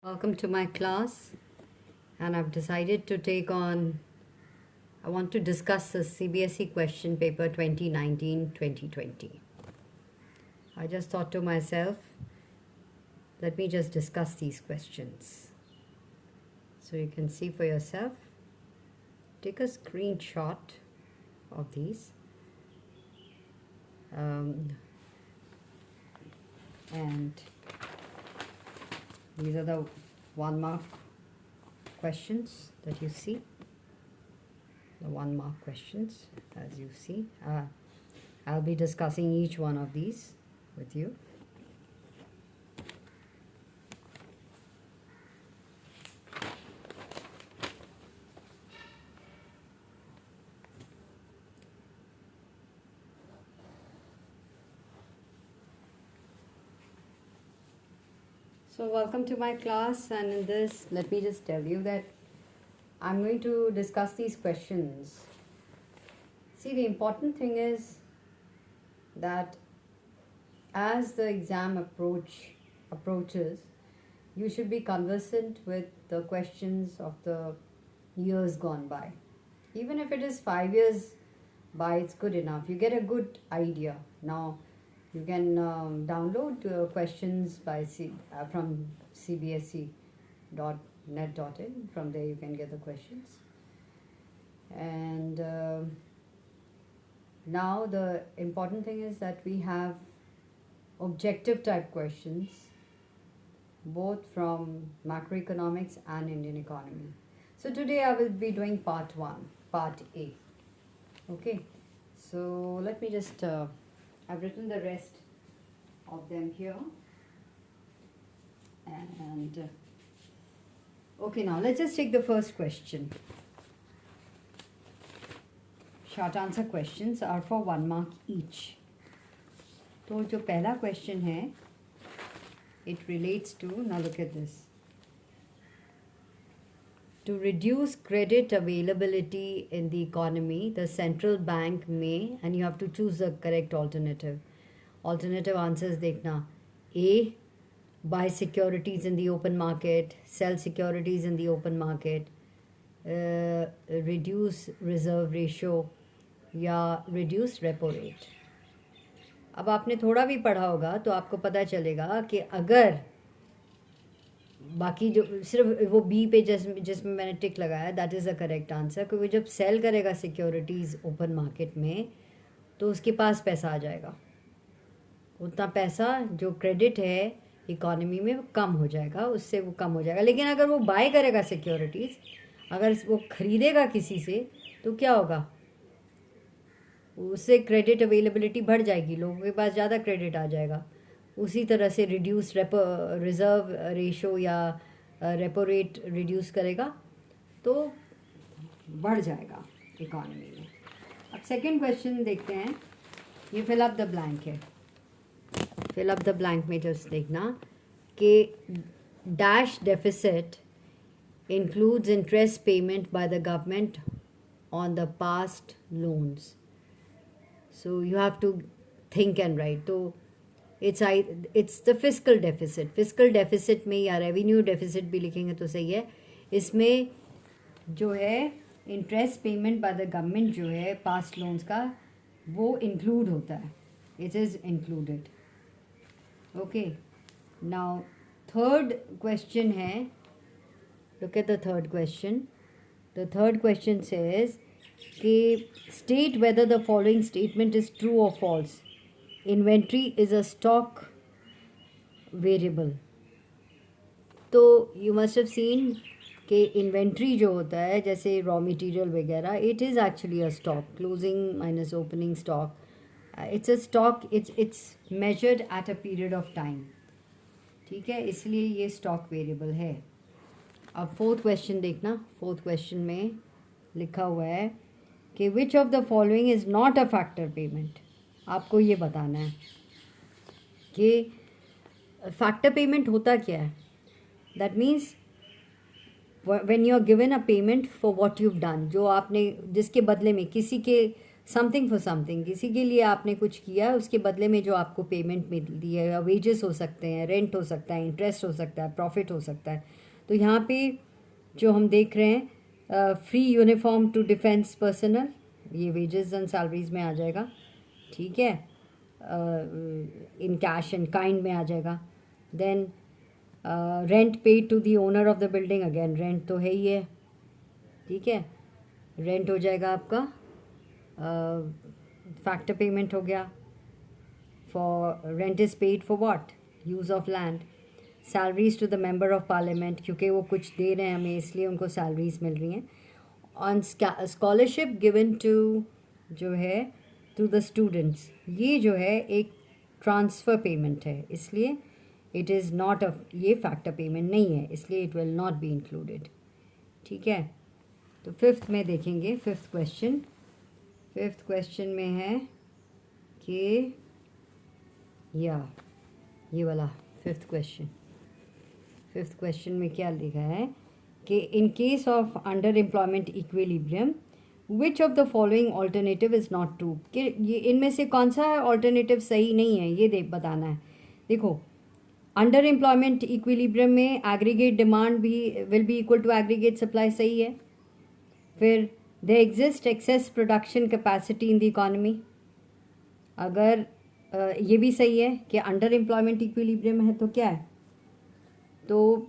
Welcome to my class, and I've decided to I want to discuss the CBSE question paper 2019-2020. I just thought to myself, let me just discuss these questions. So you can see for yourself, take a screenshot of these. And these are the 1-mark questions that you see. The 1-mark questions, as you see. I'll be discussing each one of these with you. So welcome to my class, and in this, let me just tell you that I'm going to discuss these questions. See, the important thing is that as the exam approaches, you should be conversant with the questions of the years gone by. Even if it is 5 years by, it's good enough. You get a good idea. Now, you can download questions from cbse.net.in. From there, you can get the questions. And now the important thing is that we have objective type questions, both from macroeconomics and Indian economy. So today I will be doing part 1, part A. Okay, so let me just, I've written the rest of them here. And okay, now let's just take the first question. Short answer questions are for 1 mark each. तो जो पहला question है, it relates to, now look at this. To reduce credit availability in the economy, the central bank may, and you have to choose the correct alternative. Alternative answers देखना. A, buy securities in the open market, sell securities in the open market, reduce reserve ratio, या reduce repo rate. अब आपने थोड़ा भी पढ़ा होगा तो आपको पता चलेगा कि अगर बाकी जो सिर्फ वो बी पे जिसमें मैंने टिक लगाया, that is the correct answer, क्योंकि जब सेल करेगा सिक्योरिटीज़ ओपन मार्केट में तो उसके पास पैसा आ जाएगा. उतना पैसा जो क्रेडिट है इकोनॉमी में वो कम हो जाएगा, उससे वो कम हो जाएगा. लेकिन अगर वो बाय करेगा सिक्योरिटीज़, अगर वो ख़रीदेगा किसी से, तो क्या होगा, उससे क्रेडिट अवेलेबिलिटी बढ़ जाएगी, लोगों के पास ज़्यादा क्रेडिट आ जाएगा. उसी तरह से रिड्यूस रिज़र्व रेशो या रेपो रेट रिड्यूस करेगा तो बढ़ जाएगा इकोनॉमी में. अब सेकंड क्वेश्चन देखते हैं. ये फिल अप द ब्लैंक है. फिल अप द ब्लैंक में जस्ट देखना कि dash deficit includes interest payment by the government on the past loans. So you have to think and write. तो it's the fiscal deficit. Fiscal deficit में या revenue deficit भी लिखेंगे तो सही है. इसमें जो है interest payment by the government जो है past loans का, वो include होता है. It is included. Okay. Now third question है. Look at the third question. The third question says कि state whether the following statement is true or false. Inventory is a stock variable. तो you must have seen कि inventory जो होता है जैसे raw material वगैरह, it is actually a stock. Closing minus opening stock. It's a stock. It's measured at a period of time. ठीक है, इसलिए ये stock variable है. अब fourth question देखना. fourth question में लिखा हुआ है कि which of the following is not a factor payment. आपको ये बताना है कि फैक्टर पेमेंट होता क्या है. That means when you are given a payment for what you have done, जो आपने जिसके बदले में किसी के समथिंग फॉर समथिंग, किसी के लिए आपने कुछ किया, उसके बदले में जो आपको पेमेंट मिलती है, वेजेस हो सकते हैं, रेंट हो सकता है, इंटरेस्ट हो सकता है, प्रॉफिट हो सकता है। तो यहाँ पे जो हम देख रहे हैं, free uniform to defence personnel, ये वेजेस एंड सैलरीज में आ जाएगा, ठीक है, इन कैश एंड काइंड में आ जाएगा। Then rent paid to the owner of the building, again rent तो है ही है, ठीक है, रेंट हो जाएगा आपका, फैक्टर पेमेंट हो गया। For rent is paid for what, use of land. Salaries to the member of parliament, क्योंकि वो कुछ दे रहे हैं हमें इसलिए उनको सैलरीज मिल रही हैं। ऑन स्कॉलरशिप गिवन टू जो है टू द स्टूडेंट्स, ये जो है एक ट्रांसफ़र पेमेंट है, इसलिए इट इज़ नॉट अ, ये फैक्टर पेमेंट नहीं है, इसलिए it will not be included, ठीक है। तो फिफ्थ में देखेंगे, फिफ्थ क्वेश्चन में है कि या ये वाला फिफ्थ क्वेश्चन में क्या लिखा है कि in case of under employment equilibrium which of the following alternative is not true, कि ये इनमें से कौन सा ऑल्टरनेटिव सही नहीं है, ये बताना है। देखो, अंडर एम्प्लॉयमेंट इक्विलिब्रियम में एग्रीगेट डिमांड भी will be equal to aggregate supply, सही है। फिर they exist excess production capacity in the economy, अगर ये भी सही है कि अंडर एम्प्लॉयमेंट इक्विलिब्रियम है तो क्या है, तो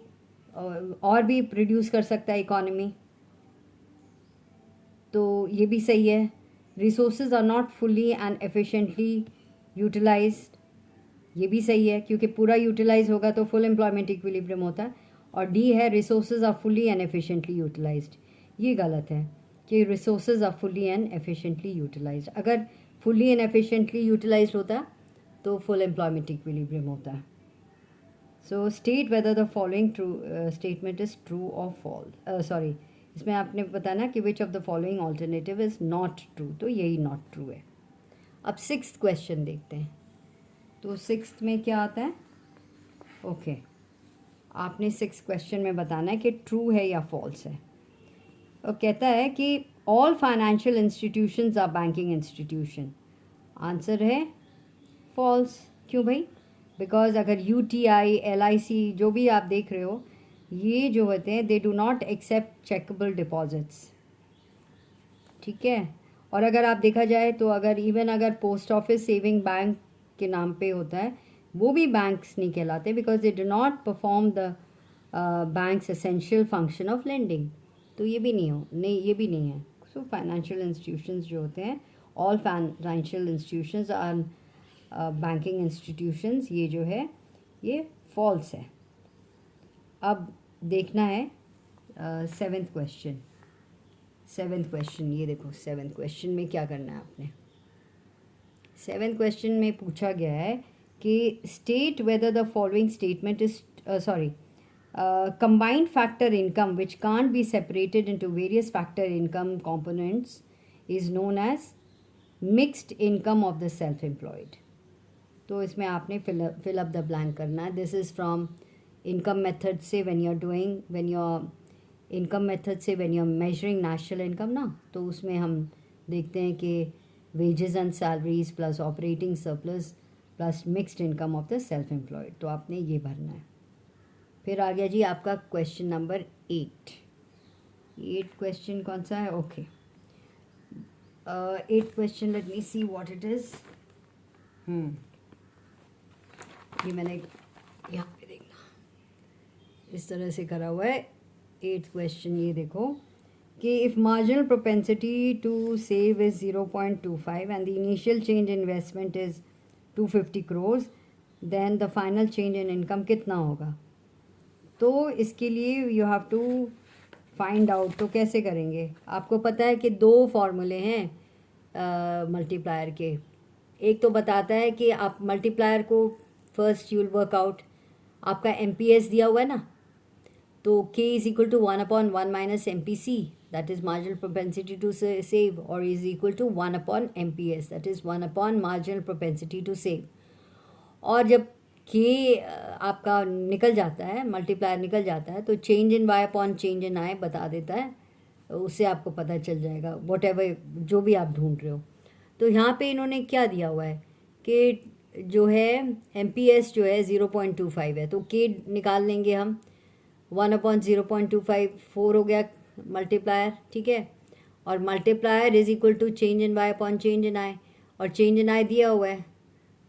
और भी प्रोड्यूस कर सकता है इकॉनमी, तो ये भी सही है। Resources are not fully and efficiently utilised, ये भी सही है, क्योंकि पूरा यूटिलाइज होगा तो फुल एम्प्लॉयमेंट इक्विलिब्रियम होता है। और डी है resources are fully and efficiently utilised, ये गलत है कि resources are fully and efficiently utilised. अगर फुल्ली एंड एफिशिएंटली यूटिलाइज्ड होता तो फुल एम्प्लॉयमेंट इक्विलिब्रियम होता है। So state whether the following true statement is true or false, sorry, इसमें आपने बताना कि which of the following alternative is not true, तो यही नॉट ट्रू है। अब सिक्स्थ क्वेश्चन देखते हैं, तो सिक्स्थ में क्या आता है, ओके, आपने सिक्स्थ क्वेश्चन में बताना है कि ट्रू है या फॉल्स है। और कहता है कि all financial institutions are banking institution, answer है फॉल्स। क्यों भाई, बिकॉज अगर UTI LIC जो भी आप देख रहे हो, ये जो होते हैं they do not accept chequable deposits, ठीक है। और अगर आप देखा जाए तो अगर इवन अगर पोस्ट ऑफिस सेविंग बैंक के नाम पे होता है, वो भी बैंक्स नहीं कहलाते, because they do not perform the banks essential function of lending, तो ये भी ये भी नहीं है। सो फाइनेंशियल इंस्टीट्यूशंस जो होते हैं, all financial institutions are banking institutions, ये जो है ये फॉल्स है। अब देखना है सेवेंथ क्वेश्चन, ये देखो सेवेंथ क्वेश्चन में क्या करना है आपने। सेवेंथ क्वेश्चन में पूछा गया है कि state whether the following statement is combined factor income which can't be separated into various factor income components is known as mixed income of the self-employed। तो इसमें आपने fill up the blank करना है। This is from income method से when you're income method से when you're measuring national income ना, तो उसमें हम देखते हैं कि wages and salaries plus operating surplus plus mixed income of the self-employed, तो आपने ये भरना है। फिर आ गया जी आपका क्वेश्चन नंबर 8 क्वेश्चन कौन सा है, okay, 8 question, let me see what it is. ये मैंने यहाँ पे देखना इस तरह से करा हुआ है। 8th क्वेश्चन ये देखो कि if marginal propensity to save is 0.25 and the initial change investment is 250 crores, then the final change in income कितना होगा। तो इसके लिए you have to find out, तो कैसे करेंगे, आपको पता है कि 2 फॉर्मूले हैं मल्टीप्लायर के। एक तो बताता है कि आप मल्टीप्लायर को फर्स्ट यूल वर्कआउट, आपका MPS दिया हुआ है ना, तो K is equal to 1/1 minus MPC, that is marginal propensity to save, और is equal to 1/MPS, that is marginal propensity to save. और जब के आपका निकल जाता है, मल्टीप्लायर निकल जाता है, तो change in Y upon change in I बता देता है, उससे आपको पता चल जाएगा वॉट एवर जो भी आप ढूंढ रहे हो। तो यहाँ पे इन्होंने क्या दिया हुआ है कि जो है MPS जो है 0.25 है, तो K निकाल लेंगे हम, 1/0.25 4 हो गया मल्टीप्लायर, ठीक है। और multiplier is equal to change in Y upon change in I, और चेंज इन आई दिया हुआ है,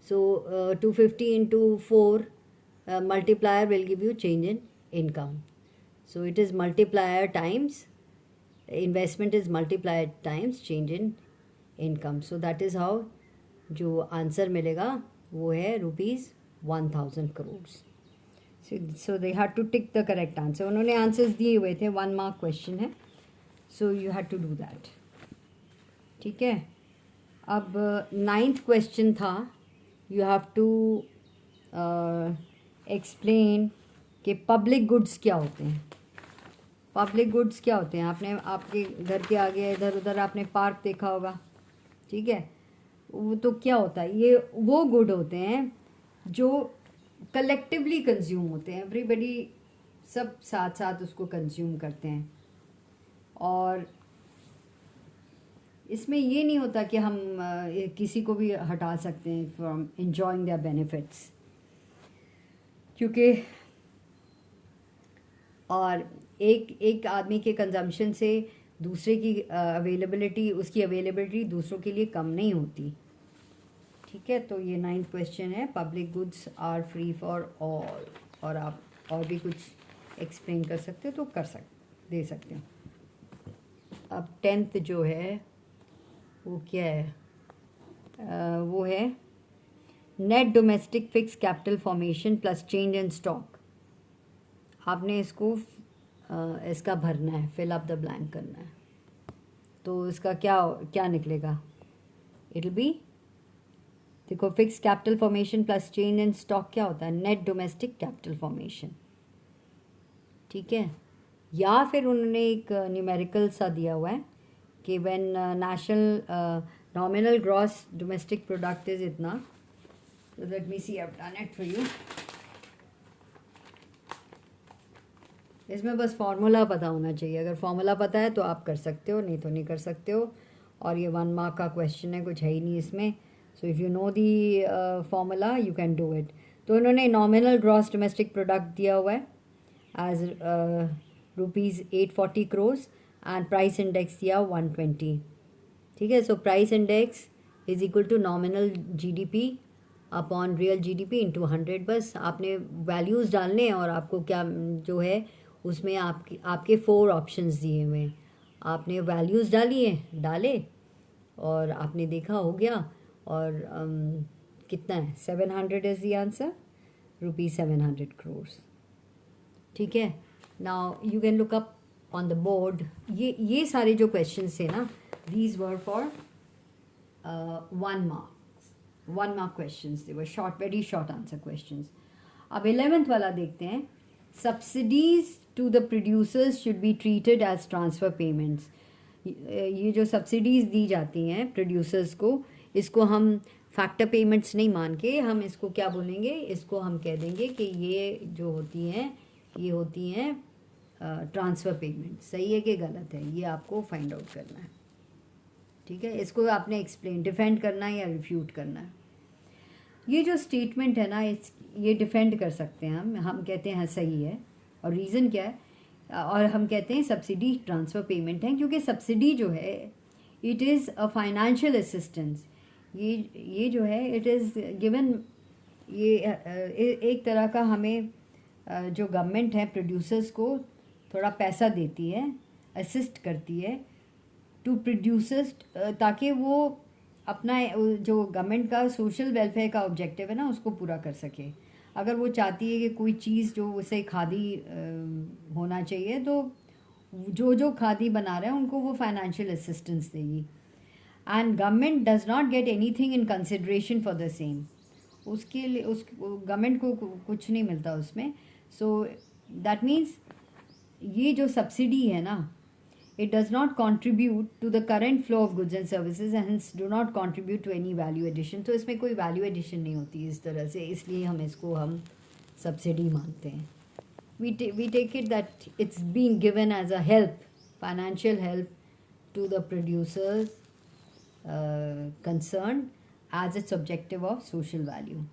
so 250 into 4 multiplier will give you change in income. So it is multiplier times investment is multiplier times change in income. So that is how जो answer मिलेगा वो है ₹1000 crores. So they had to tick the correct answer. उन्होंने answers दिए हुए थे, 1 mark question है, so you had to do that. ठीक है। अब 9th क्वेश्चन था, you have to एक्सप्लेन कि पब्लिक गुड्स क्या होते हैं। पब्लिक गुड्स क्या होते हैं, आपने आपके घर के आगे इधर उधर आपने पार्क देखा होगा, ठीक है। वो तो क्या होता है, ये वो गुड होते हैं जो कलेक्टिवली कंज्यूम होते हैं, एवरीबडी सब साथ साथ उसको कंज्यूम करते हैं। और इसमें ये नहीं होता कि हम किसी को भी हटा सकते हैं फ्रॉम एंजॉइंग देयर बेनिफिट्स, क्योंकि और एक आदमी के कंजम्पशन से दूसरे की अवेलेबिलिटी, उसकी अवेलेबिलिटी दूसरों के लिए कम नहीं होती, ठीक है। तो ये 9th क्वेश्चन है, public goods are free for all. और आप और भी कुछ एक्सप्लेन कर सकते हो तो दे सकते हो। अब 10th जो है वो क्या है, वो है net domestic fix capital formation plus change in stock. आपने इसको इसका भरना है, फिल अप द ब्लैंक करना है। तो इसका क्या क्या निकलेगा, इट विल बी, देखो fix capital formation plus change in stock क्या होता है, नेट डोमेस्टिक कैपिटल फॉर्मेशन, ठीक है। या फिर उन्होंने एक न्यूमेरिकल सा दिया हुआ है कि when national nominal gross domestic product is इतना, so let me see, I've done it for you. इसमें बस फार्मूला पता होना चाहिए, अगर फार्मूला पता है तो आप कर सकते हो, नहीं तो नहीं कर सकते हो। और ये 1 मार्क का क्वेश्चन है, कुछ है ही नहीं इसमें। So if you know the formula you can do it. तो इन्होंने नॉमिनल ग्रॉस डोमेस्टिक प्रोडक्ट दिया हुआ है as ₹840 crores and price index दिया 120, ठीक है। So price index is equal to nominal GDP upon real GDP into 100। बस आपने वैल्यूज़ डालने हैं और आपको क्या जो है उसमें आपके 4 ऑप्शंस दिए हुए हैं, आपने वैल्यूज़ डाले और आपने देखा हो गया। और कितना है, 700 इज़ द आंसर, ₹700 crores, ठीक है। Now you can look up on the board. ये सारे जो क्वेश्चंस थे ना, these were for 1 mark questions, they were short, very short answer questions. अब 11th वाला देखते हैं, subsidies to the producers should be treated as transfer payments. ये जो सब्सिडीज़ दी जाती हैं प्रोड्यूसर्स को, इसको हम फैक्टर पेमेंट्स नहीं मान के, हम इसको क्या बोलेंगे, इसको हम कह देंगे कि ये जो होती हैं ये होती हैं ट्रांसफ़र पेमेंट। सही है कि गलत है, ये आपको फाइंड आउट करना है, ठीक है। इसको आपने एक्सप्लेन, डिफेंड करना है या रिफ्यूट करना है। ये जो स्टेटमेंट है ना, ये डिफेंड कर सकते हैं हम कहते हैं सही है। और रीज़न क्या है, और हम कहते हैं सब्सिडी ट्रांसफ़र पेमेंट है, क्योंकि सब्सिडी जो है it is a financial assistance. ये जो है इट इज़ गिवन, ये एक तरह का हमें जो गवर्नमेंट है प्रोड्यूसर्स को थोड़ा पैसा देती है, असिस्ट करती है टू प्रोड्यूसर्स, ताकि वो अपना जो गवर्नमेंट का सोशल वेलफेयर का ऑब्जेक्टिव है ना उसको पूरा कर सके। अगर वो चाहती है कि कोई चीज़ जो उसे खादी होना चाहिए, तो जो खादी बना रहे हैं उनको वो फाइनेंशियल असिस्टेंस देगी। And government does not get anything in consideration for the same, उसके लिए उस गवर्नमेंट को कुछ नहीं मिलता उसमें। सो दैट मीन्स ये जो सब्सिडी है ना, it does not contribute to the current flow of goods and services and hence do not contribute to any value addition। तो इसमें कोई वैल्यू एडिशन नहीं होती इस तरह से, इसलिए हम इसको सब्सिडी मानते हैं। we take it that it's being given as a help, financial help to the producers concern as its objective of social value.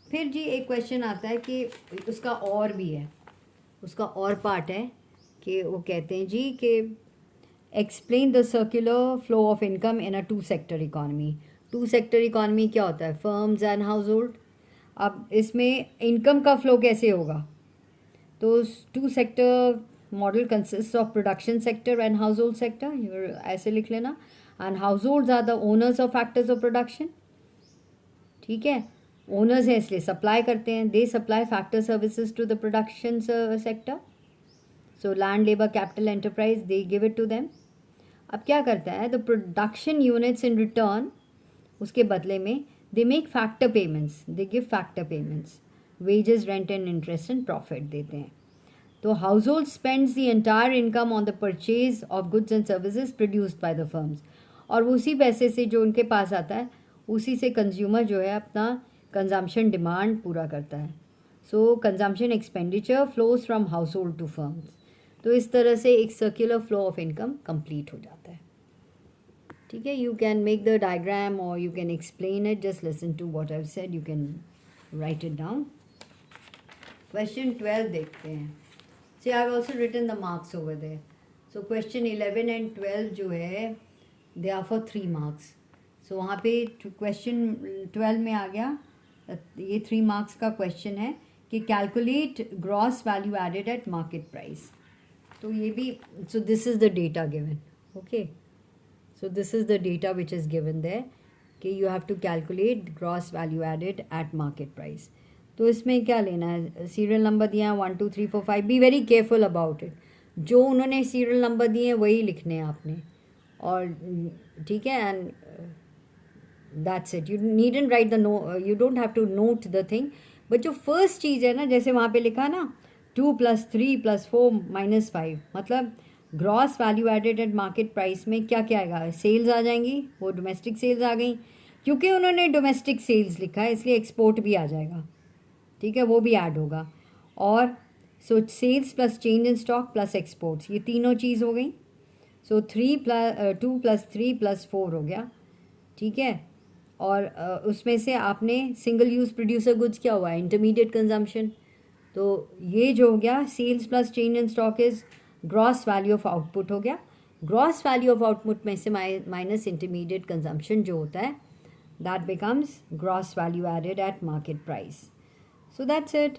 फिर जी एक क्वेश्चन आता है कि उसका और भी है, उसका और पार्ट है कि वो कहते हैं जी कि explain the circular flow of income in a two sector economy. Two sector economy क्या होता है? Firms and household. अब इसमें इनकम का फ्लो कैसे होगा? तो two sector model consist of production sector and household sector, ऐसे लिख लेना। And household are the owners of factors of production. ठीक है, ओनर्स हैं इसलिए सप्लाई करते हैं, they supply factor services to the production sector. So land labour capital enterprise they give it to them. अब क्या करता है the production units in return, उसके बदले में they make factor payments, they give factor payments, wages rent and interest and profit देते हैं। तो household spends the entire income on the purchase of goods and services produced by the firms, और उसी पैसे से जो उनके पास आता है उसी से कंज्यूमर जो है अपना कंजम्पशन डिमांड पूरा करता है। So consumption expenditure flows from household to firms. तो इस तरह से एक circular flow of income complete हो जाता है। ठीक है, you can make the diagram और you can explain it, just listen to what I have said, you can write it down. Question 12 देखते हैं। See I have also written the marks over there. So question 11 and 12 जो है दे are for 3 marks. So वहाँ पे question 12 में आ गया, ये 3 marks का क्वेश्चन है कि calculate gross value added at market price. तो ये भी, so this is the data given, okay. So this is the data which is given there कि you have to calculate gross value added at market price. तो इसमें क्या लेना है, serial number दिया है 1 2 3 4 5, be very careful about it. जो उन्होंने सीरियल नंबर दिए हैं वही लिखने हैं आपने, और ठीक है, and that's it. You needn't write the you don't have to note the thing, but जो फर्स्ट चीज़ है ना, जैसे वहाँ पे लिखा ना 2 + 3 + 4 - 5, मतलब gross value added at market price में क्या क्या आएगा? सेल्स आ जाएंगी, वो डोमेस्टिक सेल्स आ गई, क्योंकि उन्होंने डोमेस्टिक सेल्स लिखा है इसलिए एक्सपोर्ट भी आ जाएगा, ठीक है, वो भी ऐड होगा। और so sales plus change in stock plus exports, ये तीनों चीज़ हो गई। सो 2 + 3 + 4 हो गया, ठीक है। और उसमें से आपने सिंगल यूज़ प्रोड्यूसर गुड्स क्या हुआ? Intermediate consumption. तो ये जो हो गया sales plus change in stock is gross value of output हो गया। ग्रॉस वैल्यू ऑफ आउटपुट में से माइनस इंटरमीडिएट कंजम्पशन जो होता है, that becomes gross value added at market price. So that's it.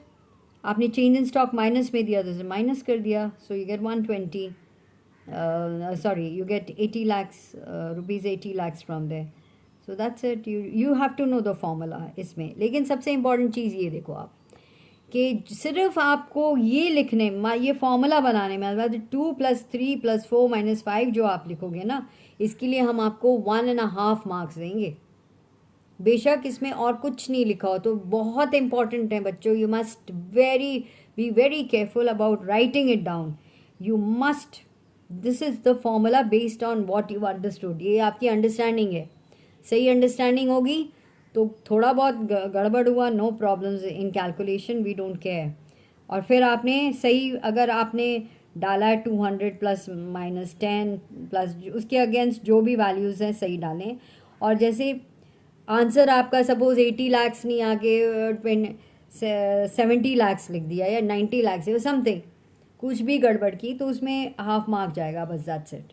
आपने चेंज इन स्टॉक माइनस में दिया तो माइनस कर दिया, so you get 120, sorry you get 80 lakhs rupees 80 lakhs from there. So that's it. You have to know the formula इसमें। लेकिन सबसे important चीज़ ये देखो आप कि सिर्फ आपको ये लिखने, ये फॉर्मूला बनाने में, मतलब 2 + 3 + 4 - 5 जो आप लिखोगे ना, इसके लिए हम आपको 1.5 मार्क्स देंगे। बेशक इसमें और कुछ नहीं लिखा हो तो बहुत इंपॉर्टेंट है बच्चों, you must be very careful about writing it down. You must, this is the formula based on what you understood. ये आपकी अंडरस्टैंडिंग है, सही अंडरस्टैंडिंग होगी तो थोड़ा बहुत गड़बड़ हुआ, no problems in calculation, we don't care. और फिर आपने सही, अगर आपने डाला है 200 + -10 प्लस उसके अगेंस्ट जो भी वैल्यूज़ हैं सही डालें। और जैसे आंसर आपका सपोज 80 lakhs नहीं आके 70 lakhs लिख दिया या 90 lakhs या समथिंग, कुछ भी गड़बड़ की तो उसमें हाफ मार्क जाएगा, बस दैट्स इट।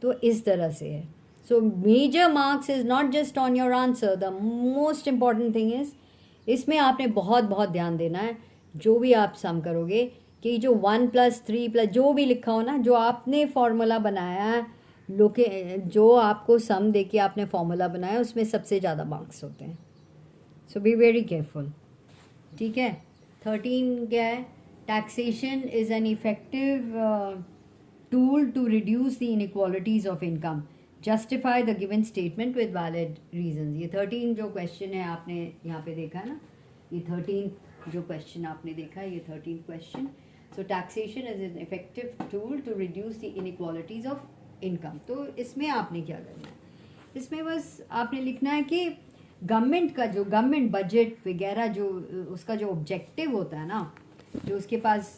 तो इस तरह से है। So major marks is not just on your answer, the most important thing is इसमें आपने बहुत बहुत ध्यान देना है जो भी आप सम करोगे, कि जो 1 + 3 + जो भी लिखा हो ना, जो आपने फॉर्मूला बनाया है, जो आपको सम दे के आपने फॉर्मूला बनाया, उसमें सबसे ज़्यादा मार्क्स होते हैं। सो बी वेरी केयरफुल, ठीक है। 13 क्या है? Taxation is an effective tool to reduce the inequalities of income, justify the given statement with valid reason. ये 13 जो क्वेश्चन है आपने यहाँ पे देखा है ना, ये 13 जो क्वेश्चन आपने देखा है, ये 13 question. So taxation is an effective tool to reduce the inequalities of income. तो इसमें आपने क्या करना है, इसमें बस आपने लिखना है कि गवर्नमेंट का जो गवर्नमेंट बजट वगैरह जो उसका जो ऑब्जेक्टिव होता है ना, जो उसके पास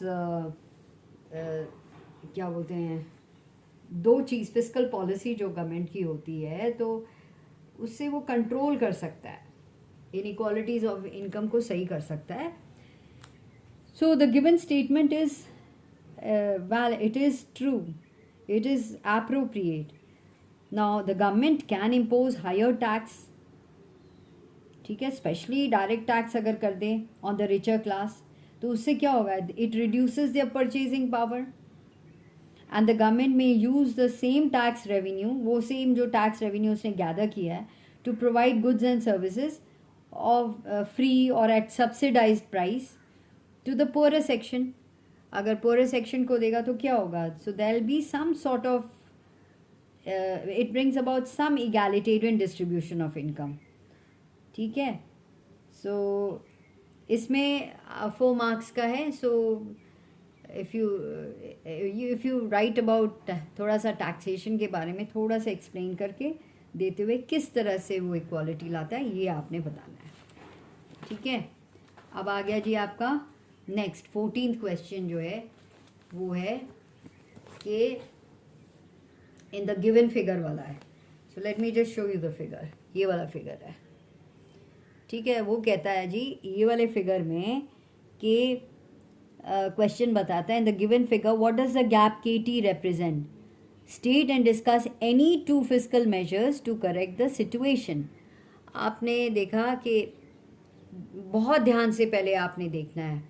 क्या बोलते हैं, दो चीज़, फिस्कल पॉलिसी जो गवर्नमेंट की होती है तो उससे वो कंट्रोल कर सकता है, इनइक्वालिटीज़ ऑफ इनकम को सही कर सकता है. So the given statement is well, it is true, it is appropriate. Now the government can impose higher tax, ठीक है, स्पेशली डायरेक्ट टैक्स अगर कर दें ऑन द रिचर क्लास, तो उससे क्या होगा, it reduces their purchasing power and the government may use the same tax revenue, वो सेम जो टैक्स रेवेन्यू उसने गैदर किया है, to provide goods and services of free or at subsidised price to the poor section. अगर poor section को देगा तो क्या होगा, so there will be some sort of, it brings about some egalitarian distribution of income. ठीक है, so इसमें 4 marks का है. सो इफ़ यू राइट अबाउट, थोड़ा सा टैक्सेशन के बारे में थोड़ा सा एक्सप्लेन करके देते हुए किस तरह से वो इक्वालिटी लाता है, ये आपने बताना है. ठीक है, अब आ गया जी आपका नेक्स्ट 14th क्वेश्चन जो है वो है कि इन द गिवन फिगर वाला है. So let me just show you the figure. ये वाला फिगर है, ठीक है. वो कहता है जी ये वाले फिगर में कि क्वेश्चन बताता है, in the given figure what does the gap KT represent, state and discuss any 2 fiscal measures to correct the situation. आपने देखा कि बहुत ध्यान से पहले आपने देखना है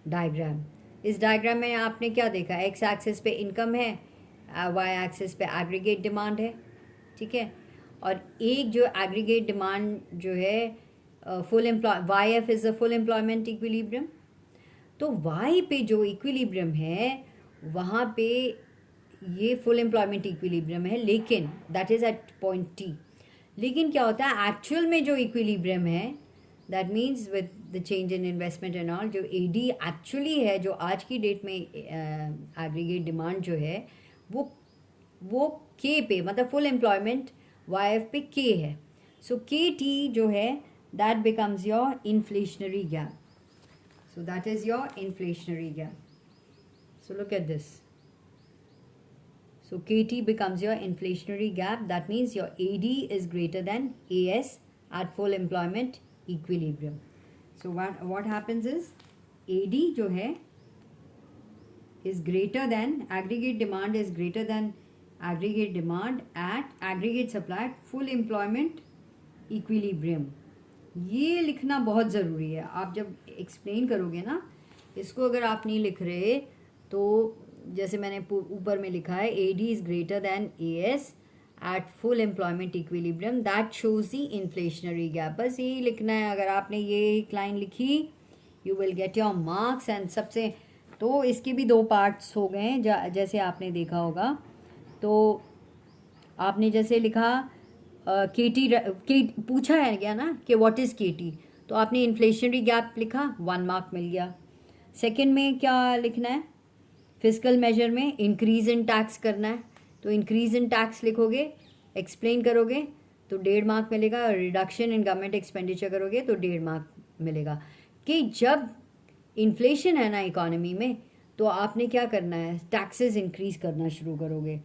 डायग्राम. इस डायग्राम में आपने क्या देखा, एक्स एक्सिस पे इनकम है, वाई एक्सिस पे एग्रीगेट डिमांड है. ठीक है, और एक जो एग्रीगेट डिमांड जो है full employ, Y F is a full employment equilibrium. तो वाई पे जो इक्विलिब्रियम है वहाँ पे ये फुल एम्प्लॉयमेंट इक्विलिब्रियम है, लेकिन that is at point T. लेकिन क्या होता है एक्चुअल में जो इक्विलिब्रियम है, that means with the change in investment and all, जो AD एक्चुअली है, जो आज की डेट में एग्रीगेट डिमांड जो है वो K पे, मतलब फुल एम्प्लॉयमेंट YF पे K है. सो KT जो है that becomes your inflationary gap. So that is your inflationary gap. So look at this. So KT becomes your inflationary gap. That means your AD is greater than AS at full employment equilibrium. So what happens is AD जो है is greater than, aggregate demand is greater than aggregate demand at aggregate supply at full employment equilibrium. ये लिखना बहुत ज़रूरी है. आप जब explain करोगे ना इसको, अगर आप नहीं लिख रहे तो जैसे मैंने ऊपर में लिखा है, AD is greater than AS at full employment equilibrium, that shows the inflationary gap. बस यही लिखना है. अगर आपने ये एक लाइन लिखी, you will get your marks. And सबसे तो इसके भी 2 पार्ट्स हो गए हैं, जैसे आपने देखा होगा. तो आपने जैसे लिखा KT पूछा है क्या ना कि व्हाट इज़ KT, तो आपने इन्फ्लेशनरी गैप लिखा, 1 मार्क मिल गया. सेकेंड में क्या लिखना है, फिस्कल मेजर में इंक्रीज़ इन टैक्स करना है, तो इंक्रीज़ इन टैक्स लिखोगे, एक्सप्लेन करोगे तो 1.5 मार्क मिलेगा. रिडक्शन इन गवर्नमेंट एक्सपेंडिचर करोगे तो 1.5 मार्क मिलेगा. कि जब इन्फ्लेशन है ना इकोनॉमी में, तो आपने क्या करना है, टैक्सेस इंक्रीज़ करना शुरू करोगे.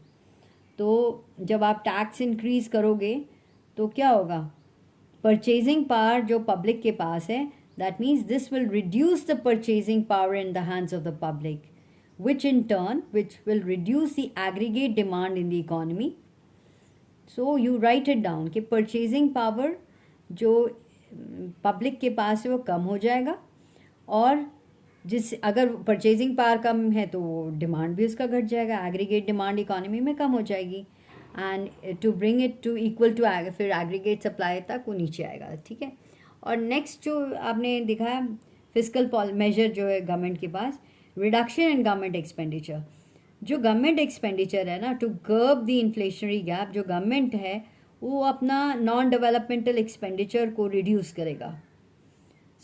तो जब आप टैक्स इंक्रीज़ करोगे तो क्या होगा, परचेजिंग पावर जो पब्लिक के पास है, that means this will reduce the purchasing power in the hands of the public, which in turn will reduce the aggregate demand in the economy. So you write it down कि purchasing power जो public के पास है वो कम हो जाएगा, और अगर purchasing power कम है तो वो डिमांड भी उसका घट जाएगा, एग्रीगेट डिमांड इकोनॉमी में कम हो जाएगी. And to bring it to equal to, फिर एग्रीगेट सप्लाई तक वो नीचे आएगा. ठीक है, और नेक्स्ट जो आपने दिखाया फिस्कल मेजर जो है गवर्नमेंट के पास, रिडक्शन इन गवर्नमेंट एक्सपेंडिचर. जो गवर्नमेंट एक्सपेंडिचर है ना, to curb the inflationary gap, जो गवर्नमेंट है वो अपना नॉन डेवलपमेंटल एक्सपेंडिचर को रिड्यूस करेगा.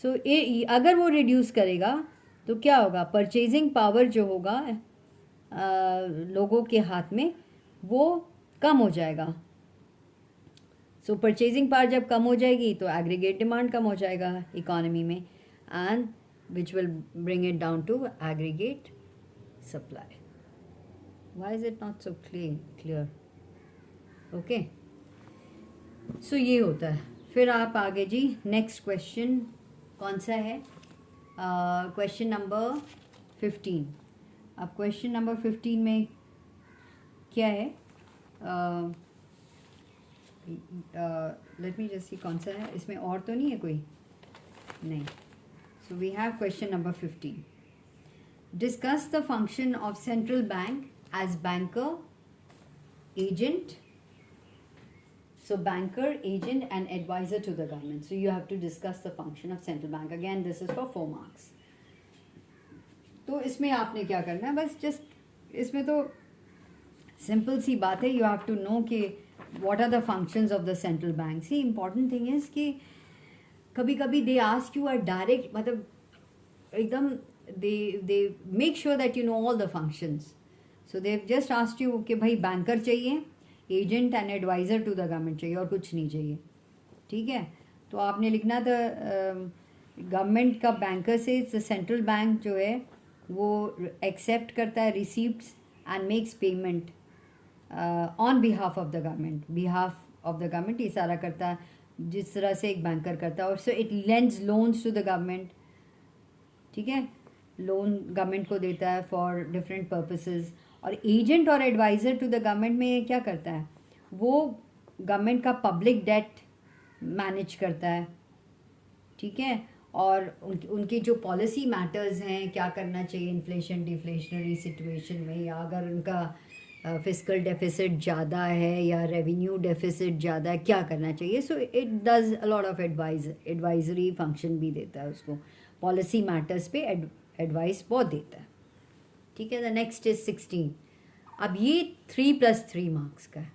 सो अगर वो रिड्यूस करेगा तो क्या होगा, परचेजिंग पावर जो होगा लोगों के हाथ में वो कम हो जाएगा. सो परचेजिंग पावर जब कम हो जाएगी तो एग्रीगेट डिमांड कम हो जाएगा इकोनॉमी में, and which will bring it down to aggregate supply. Why is it not so clear? Okay. सो ये होता है. फिर आप आगे जी नेक्स्ट क्वेश्चन कौन सा है? Question number 15. अब क्वेश्चन नंबर 15 में क्या है? लेट मी जस्ट सी कौन सा है इसमें, और तो नहीं है कोई? नहीं. So we have question number 15. Discuss the function of central bank as banker, agent. So banker, agent and advisor to the government. So you have to discuss the function of central bank. Again, this is for 4 marks. तो इसमें आपने क्या करना है? बस just इसमें तो simple सी बात है. यू हैव टू नो कि what are the functions of the central bank. सी इम्पॉर्टेंट थिंग इज कि कभी कभी they ask you are direct, मतलब एकदम they make sure that you know all the functions. So they just asked you कि भाई banker चाहिए, agent and adviser to the government चाहिए और कुछ नहीं चाहिए. ठीक है. तो आपने लिखना था गवर्नमेंट का बैंकर से सेंट्रल बैंक जो है वो एक्सेप्ट करता है receipts and makes payment on behalf of the government. Behalf of the government ये सारा करता है जिस तरह से एक बैंकर करता है. और so it lends loans to the government. ठीक है. लोन गवर्नमेंट को देता है फॉर डिफरेंट पर्पसेस. और एजेंट और एडवाइज़र टू द गवर्नमेंट में क्या करता है? वो गवर्नमेंट का पब्लिक डेट मैनेज करता है. ठीक है. और उनके जो पॉलिसी मैटर्स हैं, क्या करना चाहिए इन्फ्लेशन डिफ्लेशनरी सिचुएशन में, या अगर उनका फिस्कल डेफिसिट ज़्यादा है या रेवेन्यू डेफिसिट ज़्यादा है, क्या करना चाहिए. So it does a lot of advisory function भी देता है उसको. पॉलिसी मैटर्स पे एडवाइस बहुत देता है. ठीक है. The next is 16. अब ये 3+3 मार्क्स का है.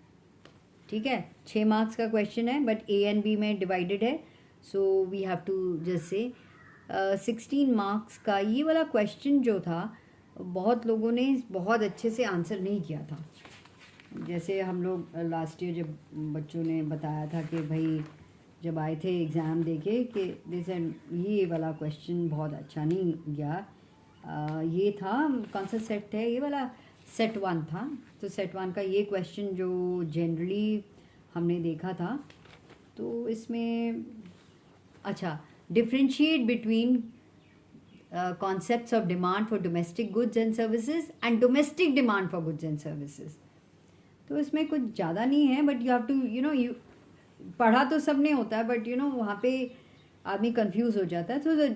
ठीक है. 6 मार्क्स का क्वेश्चन है बट ए एंड बी में डिवाइडेड है. So we have to just say 16 marks का ये वाला क्वेश्चन जो था बहुत लोगों ने बहुत अच्छे से आंसर नहीं किया था. जैसे हम लोग लास्ट ईयर जब बच्चों ने बताया था कि भाई जब आए थे एग्ज़ाम देके कि जैसे ये वाला क्वेश्चन बहुत अच्छा नहीं गया. ये था कौन सा सेट है? ये वाला सेट 1 था. तो सेट 1 का ये क्वेश्चन जो जनरली हमने देखा था, तो इसमें अच्छा differentiate between concepts of demand for domestic goods and services and domestic demand for goods and services. तो इसमें कुछ ज़्यादा नहीं है but you have to you पढ़ा तो सबने होता है बट वहाँ पे आदमी कंफ्यूज हो जाता है. तो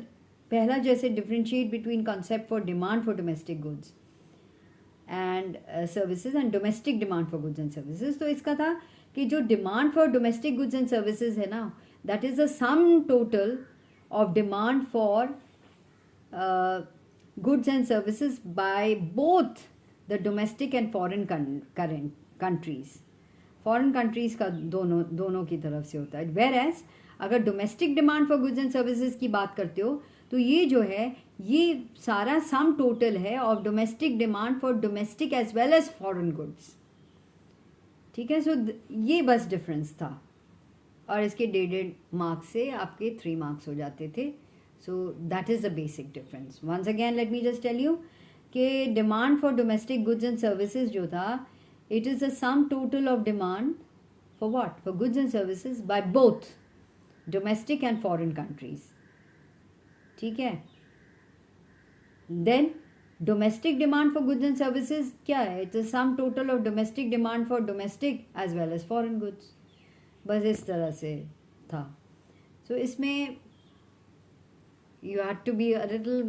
पहला जैसे differentiate between concept for demand for domestic goods and services and domestic demand for goods and services. तो इसका था कि जो demand for domestic goods and services है ना, that is the sum total of demand for goods and services by both the domestic and foreign countries. Foreign countries का दोनों की तरफ से होता है. वेयर एज अगर domestic demand for goods and services की बात करते हो तो ये जो है ये सारा सम टोटल है of domestic demand for domestic as well as foreign goods. ठीक है. सो ये बस डिफरेंस था और इसके 1.5 मार्क्स से आपके 3 मार्क्स हो जाते थे. So that is the basic difference. Once again let me just tell you कि demand for domestic goods and services जो था, it is the sum total of demand for what? For goods and services by both domestic and foreign countries. ठीक है. Then domestic demand for goods and services क्या है? It's the sum total of domestic demand for domestic as well as foreign goods. बस इस तरह से था. So इसमें you had to be a little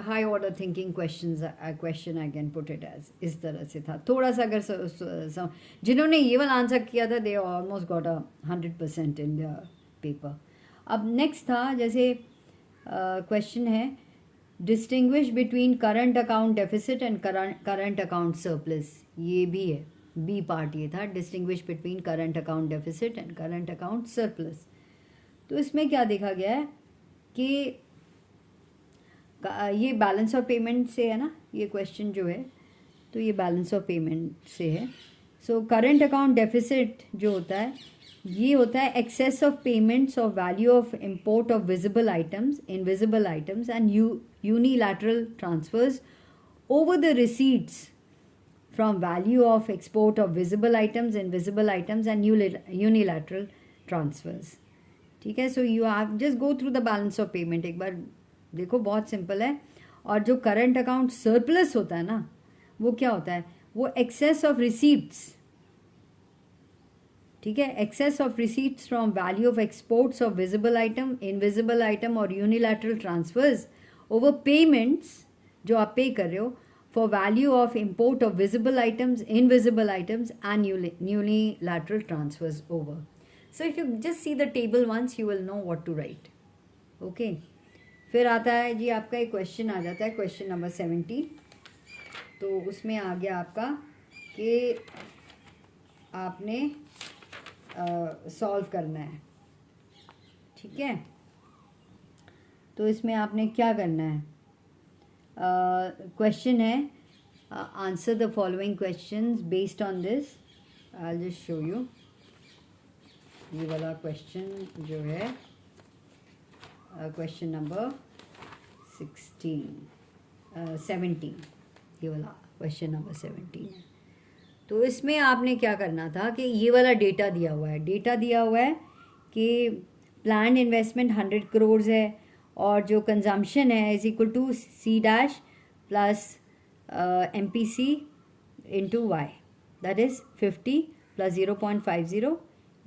high order thinking question I can put it as. इस तरह से था. थोड़ा सा अगर जिन्होंने ये वाला आंसर किया था they almost got 100% in their paper. अब नेक्स्ट था जैसे क्वेश्चन है distinguish between current account deficit and current account surplus. ये भी है बी पार्ट. ये था distinguish between current account deficit and current account surplus. तो इसमें क्या देखा गया है कि ये बैलेंस ऑफ पेमेंट से है ना ये क्वेश्चन जो है, तो ये बैलेंस ऑफ पेमेंट से है. सो करंट अकाउंट डेफिसिट जो होता है ये होता है excess of payments of value of import of visible items, invisible items and unilateral transfers over the receipts from value of export of visible items, invisible items and unilateral transfers. ठीक है, so you have just go through the balance of payment, एक बार देखो, बहुत simple है. और जो current account surplus होता है ना, वो क्या होता है, वो एक्सेस ऑफ रिसीप्ट्स. ठीक है, excess of receipts from value of exports of visible item, invisible item और यूनिलैटरल ट्रांसफर्स ओवर पेमेंट्स जो आप पे कर रहे हो for value of import of visible items, invisible items and unilateral transfers over. So if you just see the table once, you will know what to write. Okay. फिर आता है जी आपका एक क्वेश्चन आ जाता है, क्वेश्चन नंबर 70. तो उसमें आ गया आपका कि आपने सॉल्व करना है. ठीक है, तो इसमें आपने क्या करना है, क्वेश्चन है answer the following questions based on this. I just show you. ये वाला क्वेश्चन जो है क्वेश्चन नंबर 17, ये वाला क्वेश्चन नंबर 17 है. तो इसमें आपने क्या करना था कि ये वाला डेटा दिया हुआ है कि प्लान इन्वेस्टमेंट 100 करोड़ है और जो कंजम्पशन है is equal to C dash plus MPC into Y, that is 50 plus 0.50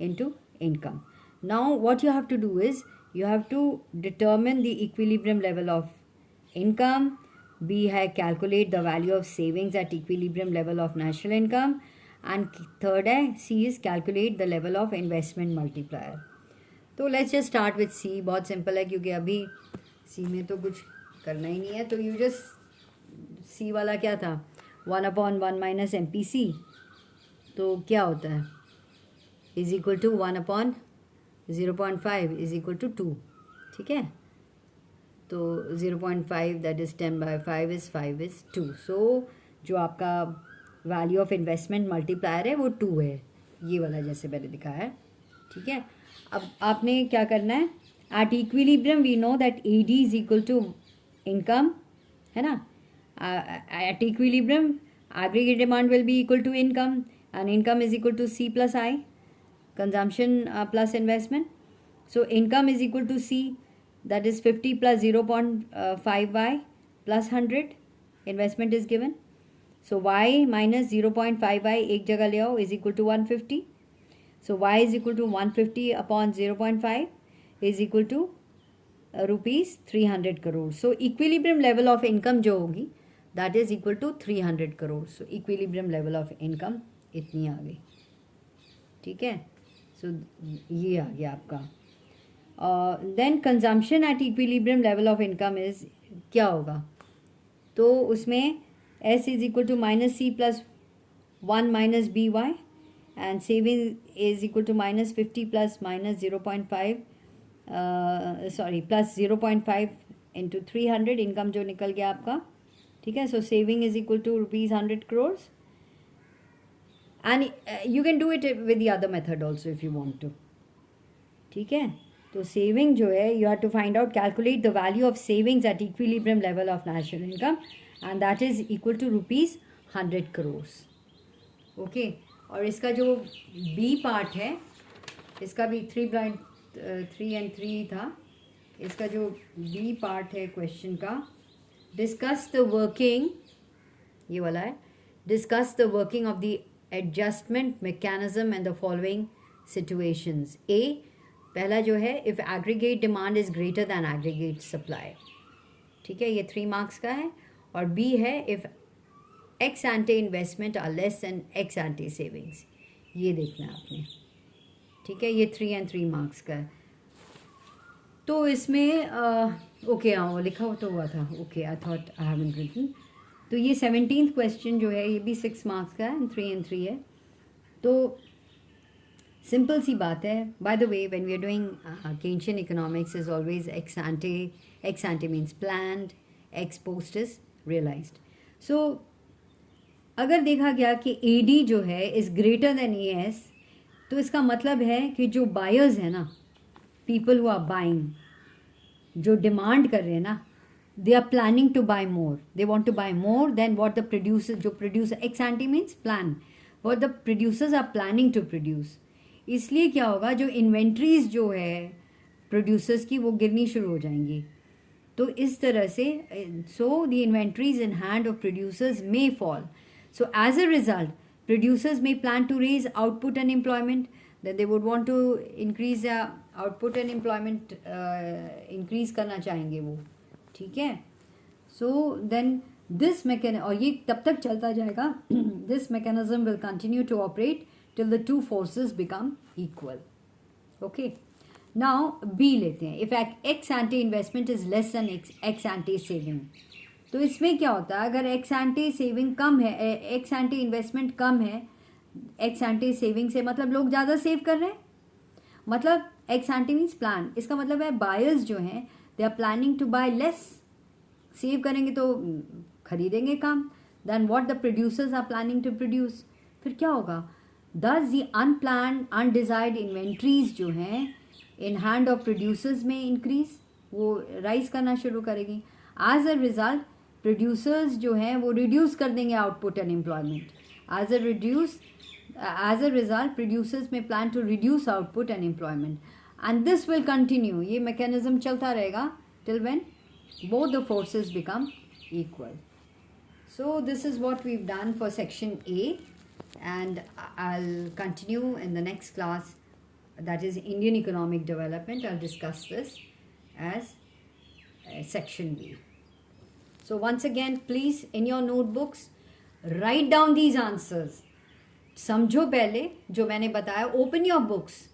into income. Now what you have to do is you have to determine the equilibrium level of income. B है calculate the value of savings at equilibrium level of national income. And third है C is calculate the level of investment multiplier. तो let's just start with C. बहुत simple है क्योंकि अभी C में तो कुछ करना ही नहीं है. तो you just C वाला क्या था, 1/1 minus MPC. तो क्या होता है, is equal to 1/0.5 is equal to 2. ठीक है, तो 0.5 दैट इज़ 10/5 इज़ 5 इज़ 2. सो जो आपका वैल्यू ऑफ इन्वेस्टमेंट मल्टीप्लायर है वो 2 है, ये वाला जैसे मैंने दिखाया है. ठीक है, अब आपने क्या करना है, at equilibrium we know that AD is equal to income, है ना. At equilibrium aggregate demand will be equal to income and income is equal to C plus I, consumption plus investment. So income is equal to C, that is 50 plus 0.5y plus 100. Investment is given. So y minus 0.5y एक जगह ले आओ is equal to 150. So y is equal to 150 upon 0.5 is equal to rupees 300 crore. So equilibrium level of income जो होगी that is equal to 300 crore. So equilibrium level of income इतनी आ गई. ठीक है, सो ये आ गया आपका. Then consumption at equilibrium level of income is क्या होगा, तो उसमें S is equal to minus C plus 1 minus BY and saving is equal to minus 50 plus minus 0.5 plus 0.5 into 300. Income जो निकल गया आपका. ठीक है, so saving is equal to ₹100 crore. And you can do it with the other method also if you want to. ठीक है, तो saving जो है you have to find out, calculate the value of savings at equilibrium level of national income and that is equal to ₹100 crores. Okay, और इसका जो B part है, इसका भी 3.3 and 3 था. इसका जो B पार्ट है क्वेश्चन का, डिस्कस द वर्किंग, ये वाला है, discuss the working of the adjustment mechanism and the following situations. A पहला जो है, if aggregate demand is greater than aggregate supply. ठीक है, ये 3 marks का है. और B है if ex ante investment are less than ex ante savings. ये देखना है आपने. ठीक है, ये 3 and 3 marks का है. तो इसमें ओके, हाँ वो लिखा तो हुआ था. Okay, I thought I haven't written. तो ये 17th क्वेश्चन जो है ये भी 6 मार्क्स का है, 3 and 3 है. तो सिंपल सी बात है. By the way, when we are doing Keynesian economics is always ex ante means planned, ex post is realized. So अगर देखा गया कि AD जो है इज़ ग्रेटर देन AS, तो इसका मतलब है कि जो बायर्स हैं ना, पीपल हु आर बाइंग, जो डिमांड कर रहे हैं ना, they are planning to buy more. They want to buy more than what the producer, जो producer ex ante means plan, what the producers are planning to produce. इसलिए क्या होगा, जो इन्वेंट्रीज जो है प्रोड्यूसर्स की वो गिरनी शुरू हो जाएंगी. तो इस तरह से so the inventories in hand of producers may fall. So as a result producers may plan to raise output and employment. then they would want to increase the output and employment, increase करना चाहेंगे वो. ठीक है. So then this mechanism, और ये तब तक चलता जाएगा, this mechanism will continue to operate till the two forces become equal. Okay. Now B लेते हैं. If ex ante investment is less than ex ante saving, तो इसमें क्या होता है, अगर ex ante saving कम है, ex ante investment कम है, ex ante saving से मतलब लोग ज़्यादा सेव कर रहे हैं. मतलब ex ante means plan. इसका मतलब है बायर्स जो हैं they are planning to buy less. Save करेंगे तो खरीदेंगे कम then what the producers are planning to produce. फिर क्या होगा, thus the unplanned undesired inventories जो हैं in hand of producers में increase, वो राइज करना शुरू करेगी. as a result producers जो हैं वो reduce कर देंगे output and employment. as a result producers may plan to reduce output and employment, and this will continue. ये mechanism चलता रहेगा till when both the forces become equal. So this is what we've done for section A, and I'll continue in the next class, that is Indian economic development. I'll discuss this as section B. So once again, please in your notebooks write down these answers. समझो पहले जो मैंने बताया. Open your books,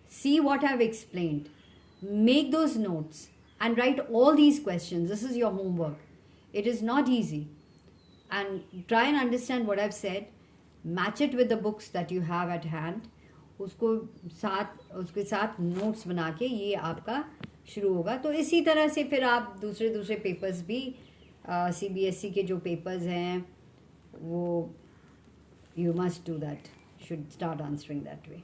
see what I've explained, make those notes and write all these questions. This is your homework. It is not easy, and try and understand what I've said. Match it with the books that you have at hand. उसके साथ notes बना के ये आपका शुरू होगा. तो इसी तरह से फिर आप दूसरे पेपर्स भी CBSE के जो पेपर्स हैं वो you must do that, should start answering that way.